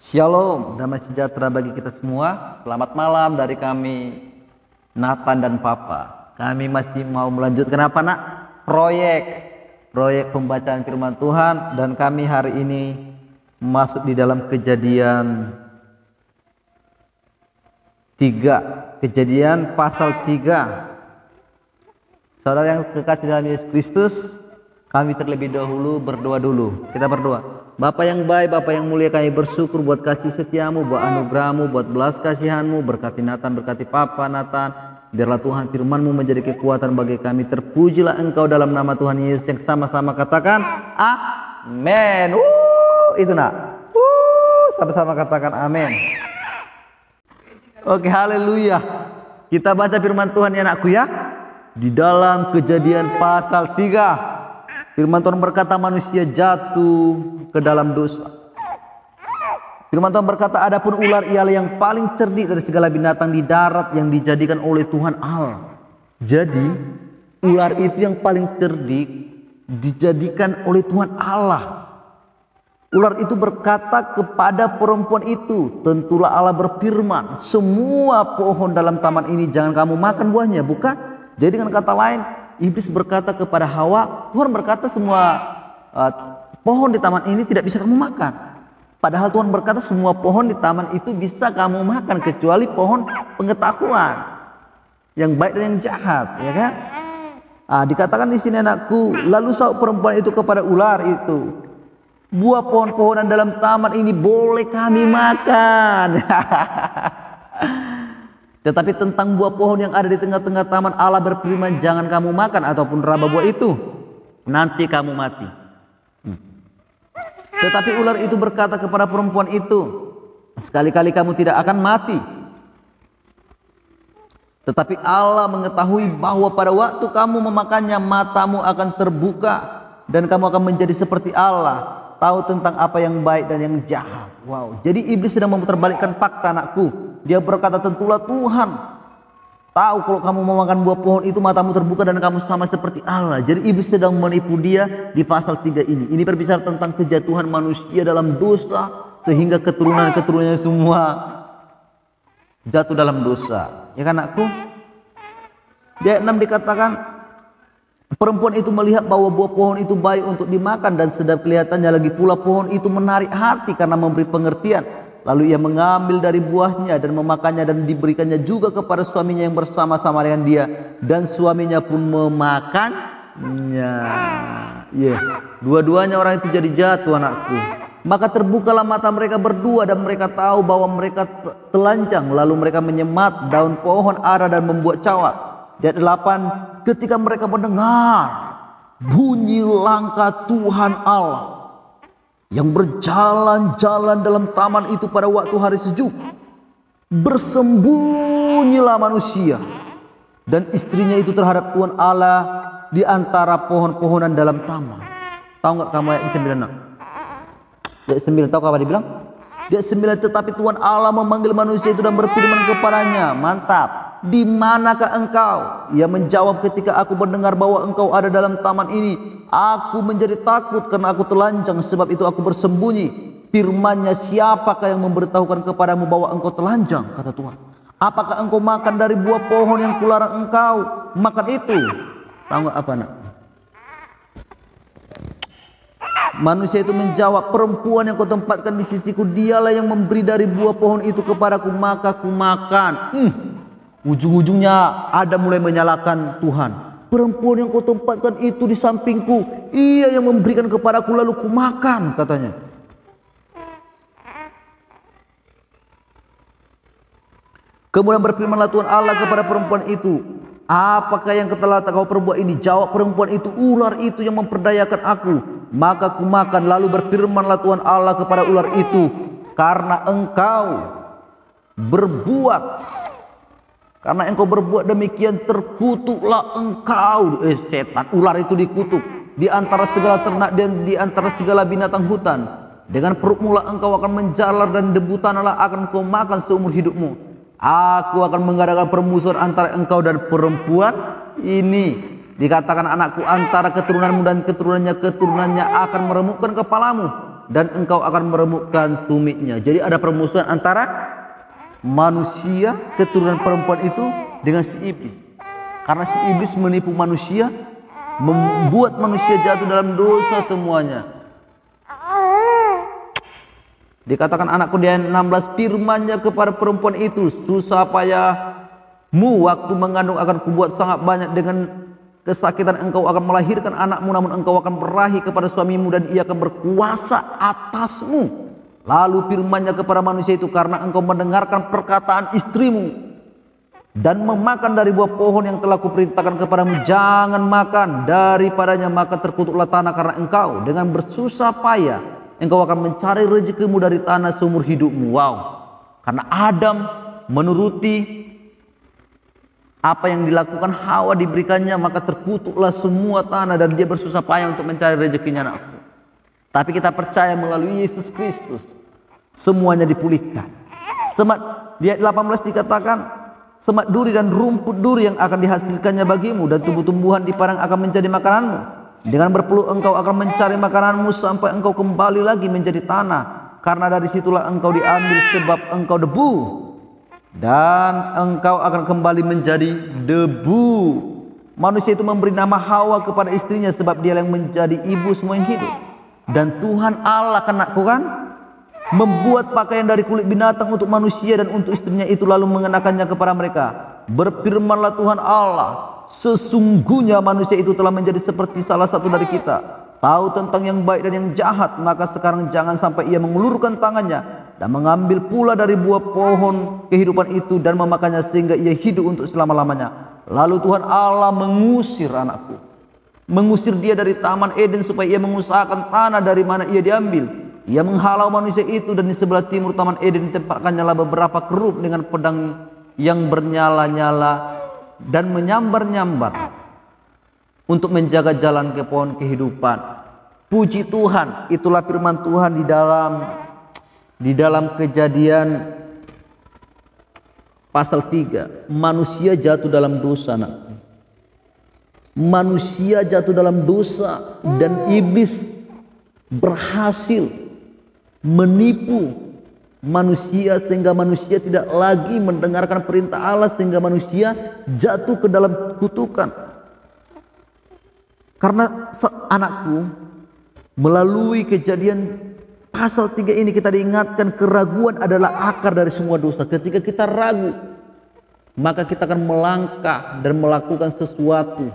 Shalom, damai sejahtera bagi kita semua. Selamat malam dari kami, Nathan dan Papa. Kami masih mau melanjutkan apa nak? Proyek pembacaan firman Tuhan. Dan kami hari ini masuk di dalam Kejadian 3. Kejadian pasal 3. Saudara yang kekasih dalam Yesus Kristus, kami terlebih dahulu berdoa dulu. Kita berdoa. Bapa yang baik, Bapa yang mulia, kami bersyukur buat kasih setiamu, buat anugerahmu, buat belas kasihanmu. Berkati Nathan, berkati Papa Nathan. Biarlah Tuhan firman-Mu menjadi kekuatan bagi kami. Terpujilah Engkau dalam nama Tuhan Yesus, yang sama-sama katakan amin. Itu nak. Sama-sama katakan amin. Oke, haleluya. Kita baca firman Tuhan ya anakku ya. Di dalam Kejadian pasal 3. Firman Tuhan berkata manusia jatuh ke dalam dosa. Firman Tuhan berkata adapun ular ialah yang paling cerdik dari segala binatang di darat yang dijadikan oleh Tuhan Allah. Jadi ular itu yang paling cerdik dijadikan oleh Tuhan Allah. Ular itu berkata kepada perempuan itu, tentulah Allah berfirman, semua pohon dalam taman ini jangan kamu makan buahnya, bukan? Jadi dengan kata lain, iblis berkata kepada Hawa, Tuhan berkata semua pohon di taman ini tidak bisa kamu makan. Padahal Tuhan berkata semua pohon di taman itu bisa kamu makan kecuali pohon pengetahuan yang baik dan yang jahat, ya kan? Dikatakan di sini anakku, lalu sahut perempuan itu kepada ular itu, buah pohon-pohonan dalam taman ini boleh kami makan. Tetapi tentang buah pohon yang ada di tengah-tengah taman Allah berfirman, jangan kamu makan ataupun raba buah itu, nanti kamu mati. Tetapi ular itu berkata kepada perempuan itu, sekali-kali kamu tidak akan mati. Tetapi Allah mengetahui bahwa pada waktu kamu memakannya matamu akan terbuka dan kamu akan menjadi seperti Allah, tahu tentang apa yang baik dan yang jahat. Wow, jadi iblis sedang memutarbalikkan fakta anakku. Dia berkata tentulah Tuhan tahu kalau kamu mau makan buah pohon itu matamu terbuka dan kamu sama seperti Allah. Jadi iblis sedang menipu dia di pasal 3 ini. Ini berbicara tentang kejatuhan manusia dalam dosa sehingga keturunan-keturunannya semua jatuh dalam dosa. Ya kan anakku? Di ayat 6 dikatakan perempuan itu melihat bahwa buah pohon itu baik untuk dimakan dan sedap kelihatannya, lagi pula pohon itu menarik hati karena memberi pengertian. Lalu ia mengambil dari buahnya dan memakannya dan diberikannya juga kepada suaminya yang bersama-sama dengan dia. Dan suaminya pun memakannya. Dua-duanya orang itu jadi jatuh anakku. Maka terbukalah mata mereka berdua dan mereka tahu bahwa mereka telanjang. Lalu mereka menyemat daun pohon ara dan membuat cawat. Di ayat 8, ketika mereka mendengar bunyi langkah Tuhan Allah yang berjalan-jalan dalam taman itu pada waktu hari sejuk, bersembunyilah manusia dan istrinya itu terhadap Tuhan Allah di antara pohon-pohonan dalam taman. Tahu nggak kamu ayat 9 nak? Ayat 9 tahu apa dibilang? Ayat 9, tetapi Tuhan Allah memanggil manusia itu dan berfirman kepadanya, mantap, di manakah engkau? Ia menjawab, ketika aku mendengar bahwa engkau ada dalam taman ini, aku menjadi takut karena aku telanjang, sebab itu aku bersembunyi. Firman-Nya, siapakah yang memberitahukan kepadamu bahwa engkau telanjang? Kata Tuhan. Apakah engkau makan dari buah pohon yang kularang engkau makan itu? Tahu nggak apa nak? Manusia itu menjawab, perempuan yang kau tempatkan di sisiku, dialah yang memberi dari buah pohon itu kepadaku, maka ku makan. Ujung-ujungnya ada mulai menyalahkan Tuhan. Perempuan yang kau tempatkan itu di sampingku, ia yang memberikan kepadaku lalu ku makan, katanya. Kemudian berfirmanlah Tuhan Allah kepada perempuan itu, apakah yang telah kau perbuat ini? Jawab perempuan itu, ular itu yang memperdayakan aku, maka ku makan. Lalu berfirmanlah Tuhan Allah kepada ular itu, karena engkau berbuat demikian, terkutuklah engkau. Setan, ular itu dikutuk di antara segala ternak dan di antara segala binatang hutan. Dengan perutmu lah engkau akan menjalar dan debu tanahlah akan kau makan seumur hidupmu. Aku akan mengadakan permusuhan antara engkau dan perempuan ini. Dikatakan anakku, antara keturunanmu dan keturunannya akan meremukkan kepalamu, dan engkau akan meremukkan tumitnya. Jadi ada permusuhan antara manusia keturunan perempuan itu dengan si iblis. Karena si iblis menipu manusia, membuat manusia jatuh dalam dosa semuanya. Dikatakan anakku di ayat 16, firman-Nya kepada perempuan itu, susah payahmu waktu mengandung akan kubuat sangat banyak, dengan kesakitan engkau akan melahirkan anakmu, namun engkau akan berahi kepada suamimu dan ia akan berkuasa atasmu. Lalu firman-Nya kepada manusia itu, karena engkau mendengarkan perkataan istrimu dan memakan dari buah pohon yang telah kuperintahkan kepadamu, jangan makan daripadanya, maka terkutuklah tanah karena engkau dengan bersusah payah engkau akan mencari rezekimu dari tanah seumur hidupmu. Wow, karena Adam menuruti apa yang dilakukan Hawa diberikannya, maka terkutuklah semua tanah dan dia bersusah payah untuk mencari rezekinya, anakku. Tapi kita percaya melalui Yesus Kristus semuanya dipulihkan. Semat di ayat 18 dikatakan, semat duri dan rumput duri yang akan dihasilkannya bagimu, dan tumbuh-tumbuhan di padang akan menjadi makananmu. Dengan berpeluh engkau akan mencari makananmu sampai engkau kembali lagi menjadi tanah, karena dari situlah engkau diambil, sebab engkau debu dan engkau akan kembali menjadi debu. Manusia itu memberi nama Hawa kepada istrinya, sebab dia yang menjadi ibu semua yang hidup. Dan Tuhan Allah, anakku kan, membuat pakaian dari kulit binatang untuk manusia dan untuk istrinya itu, lalu mengenakannya kepada mereka. Berfirmanlah Tuhan Allah, sesungguhnya manusia itu telah menjadi seperti salah satu dari kita, tahu tentang yang baik dan yang jahat. Maka sekarang jangan sampai ia mengulurkan tangannya dan mengambil pula dari buah pohon kehidupan itu dan memakannya, sehingga ia hidup untuk selama-lamanya. Lalu Tuhan Allah mengusir, anakku, mengusir dia dari Taman Eden supaya ia mengusahakan tanah dari mana ia diambil. Ia menghalau manusia itu, dan di sebelah timur Taman Eden ditempatkannya beberapa kerub dengan pedang yang bernyala-nyala dan menyambar-nyambar untuk menjaga jalan ke pohon kehidupan. Puji Tuhan, itulah firman Tuhan di dalam Kejadian pasal 3. Manusia jatuh dalam dosa, anak. Manusia jatuh dalam dosa dan iblis berhasil menipu manusia sehingga manusia tidak lagi mendengarkan perintah Allah, sehingga manusia jatuh ke dalam kutukan. Karena anakku, melalui Kejadian pasal 3 ini kita diingatkan keraguan adalah akar dari semua dosa. Ketika kita ragu, maka kita akan melangkah dan melakukan sesuatu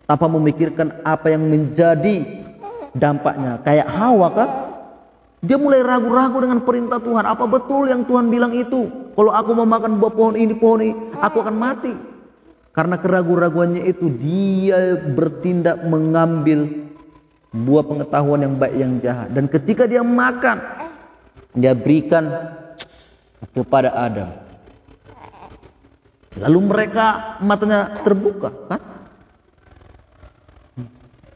tanpa memikirkan apa yang menjadi dampaknya. Kayak Hawa kan, dia mulai ragu-ragu dengan perintah Tuhan. Apa betul yang Tuhan bilang itu? Kalau aku memakan buah pohon ini, aku akan mati. Karena keraguan-raguannya itu, dia bertindak mengambil buah pengetahuan yang baik yang jahat. Dan ketika dia makan, dia berikan kepada Adam. Lalu mereka matanya terbuka, kan?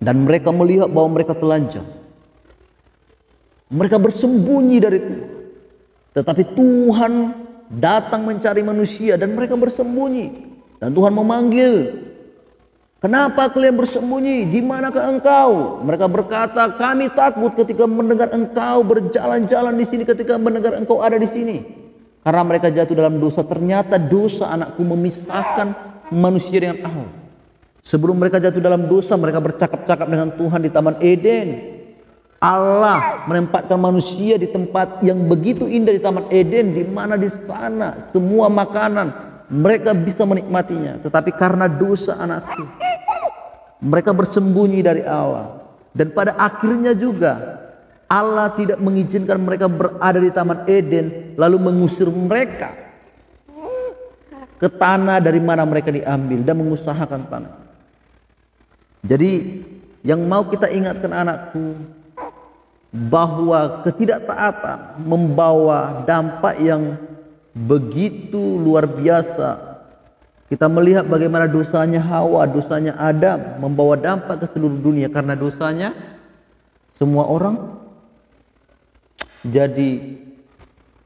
Dan mereka melihat bahwa mereka telanjang. Mereka bersembunyi dari Tuhan. Tetapi Tuhan datang mencari manusia dan mereka bersembunyi. Dan Tuhan memanggil, kenapa kalian bersembunyi? Di manakah engkau? Mereka berkata, kami takut ketika mendengar engkau berjalan-jalan di sini, ketika mendengar engkau ada di sini. Karena mereka jatuh dalam dosa. Ternyata dosa, anakku, memisahkan manusia dengan Allah. Sebelum mereka jatuh dalam dosa, mereka bercakap-cakap dengan Tuhan di Taman Eden. Allah menempatkan manusia di tempat yang begitu indah di Taman Eden, di mana di sana semua makanan mereka bisa menikmatinya. Tetapi karena dosa, anakku, mereka bersembunyi dari Allah. Dan pada akhirnya juga Allah tidak mengizinkan mereka berada di Taman Eden, lalu mengusir mereka ke tanah dari mana mereka diambil dan mengusahakan tanah. Jadi yang mau kita ingatkan, anakku, bahwa ketidaktaatan membawa dampak yang begitu luar biasa. Kita melihat bagaimana dosanya Hawa, dosanya Adam membawa dampak ke seluruh dunia. Karena dosanya semua orang jadi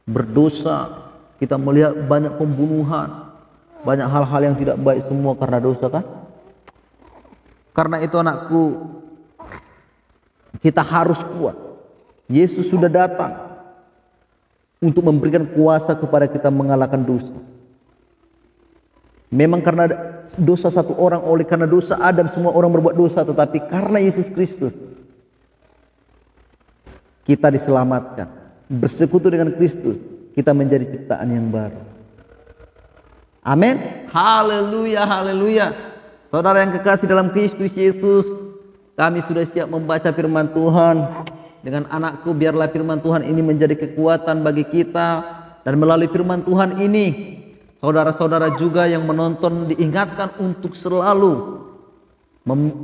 berdosa. Kita melihat banyak pembunuhan, banyak hal-hal yang tidak baik, semua karena dosa, kan? Karena itu, anakku, kita harus kuat. Yesus sudah datang untuk memberikan kuasa kepada kita mengalahkan dosa. Memang karena dosa satu orang, oleh karena dosa Adam semua orang berbuat dosa, tetapi karena Yesus Kristus kita diselamatkan. Bersekutu dengan Kristus, kita menjadi ciptaan yang baru. Amin. Haleluya, haleluya. Saudara yang kekasih dalam Kristus Yesus, kami sudah siap membaca firman Tuhan. Dengan anakku, biarlah firman Tuhan ini menjadi kekuatan bagi kita. Dan melalui firman Tuhan ini, saudara-saudara juga yang menonton diingatkan untuk selalu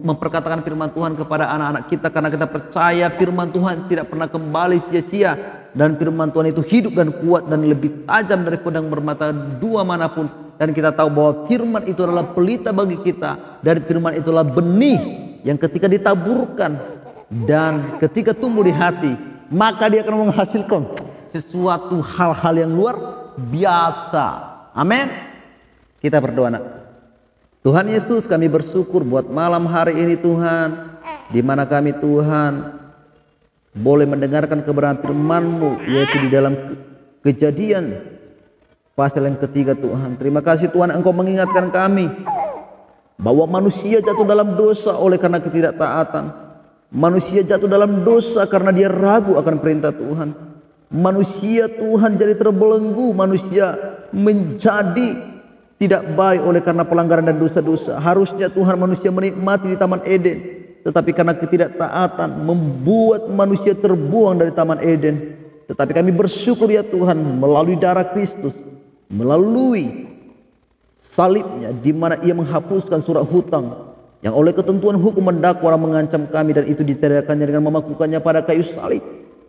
memperkatakan firman Tuhan kepada anak-anak kita. Karena kita percaya firman Tuhan tidak pernah kembali sia-sia. Dan firman Tuhan itu hidup dan kuat dan lebih tajam dari pedang bermata dua manapun. Dan kita tahu bahwa firman itu adalah pelita bagi kita. Dan firman itulah benih yang ketika ditaburkan dan ketika tumbuh di hati, maka dia akan menghasilkan sesuatu hal-hal yang luar biasa. Amin. Kita berdoa, nak. Tuhan Yesus, kami bersyukur buat malam hari ini Tuhan, di mana kami Tuhan boleh mendengarkan kebenaran firman-Mu, yaitu di dalam Kejadian pasal yang ketiga Tuhan. Terima kasih Tuhan, Engkau mengingatkan kami bahwa manusia jatuh dalam dosa oleh karena ketidaktaatan. Manusia jatuh dalam dosa karena dia ragu akan perintah Tuhan. Manusia Tuhan jadi terbelenggu. Manusia menjadi tidak baik oleh karena pelanggaran dan dosa-dosa. Harusnya Tuhan manusia menikmati di Taman Eden, tetapi karena ketidaktaatan membuat manusia terbuang dari Taman Eden. Tetapi kami bersyukur ya Tuhan, melalui darah Kristus, melalui salibnya, di mana ia menghapuskan surat hutang yang oleh ketentuan hukum mendakwa mengancam kami, dan itu ditiadakannya dengan memakukannya pada kayu salib.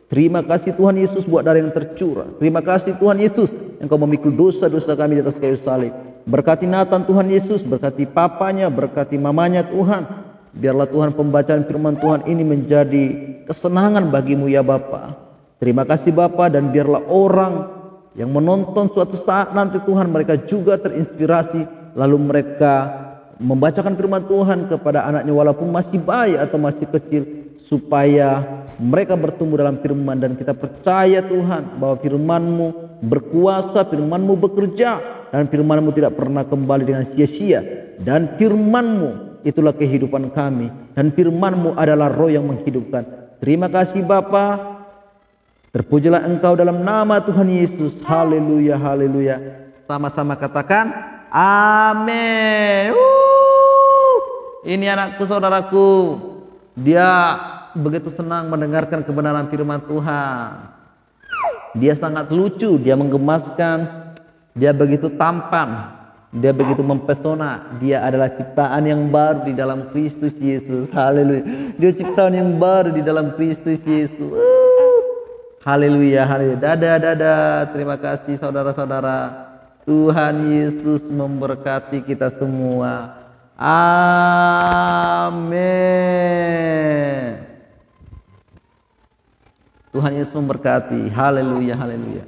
Terima kasih Tuhan Yesus buat darah yang tercurah. Terima kasih Tuhan Yesus, Engkau memikul dosa-dosa kami di atas kayu salib. Berkati Nathan Tuhan Yesus, berkati papanya, berkati mamanya Tuhan. Biarlah Tuhan pembacaan firman Tuhan ini menjadi kesenangan bagimu ya Bapa. Terima kasih Bapa, dan biarlah orang yang menonton suatu saat nanti Tuhan, mereka juga terinspirasi, lalu mereka membacakan firman Tuhan kepada anaknya walaupun masih bayi atau masih kecil, supaya mereka bertumbuh dalam firman. Dan kita percaya Tuhan bahwa firman-Mu berkuasa, firman-Mu bekerja, dan firman-Mu tidak pernah kembali dengan sia-sia. Dan firman-Mu itulah kehidupan kami, dan firman-Mu adalah roh yang menghidupkan. Terima kasih Bapa. Terpujilah Engkau dalam nama Tuhan Yesus. Haleluya, haleluya. Sama-sama katakan amin. Ini anakku, saudaraku, dia begitu senang mendengarkan kebenaran firman Tuhan. Dia sangat lucu, dia menggemaskan, dia begitu tampan, dia begitu mempesona. Dia adalah ciptaan yang baru di dalam Kristus Yesus. Haleluya. Dia ciptaan yang baru di dalam Kristus Yesus. Haleluya, haleluya. Dadah. Terima kasih saudara-saudara. Tuhan Yesus memberkati kita semua. Amin. Tuhan Yesus memberkati. Haleluya, haleluya.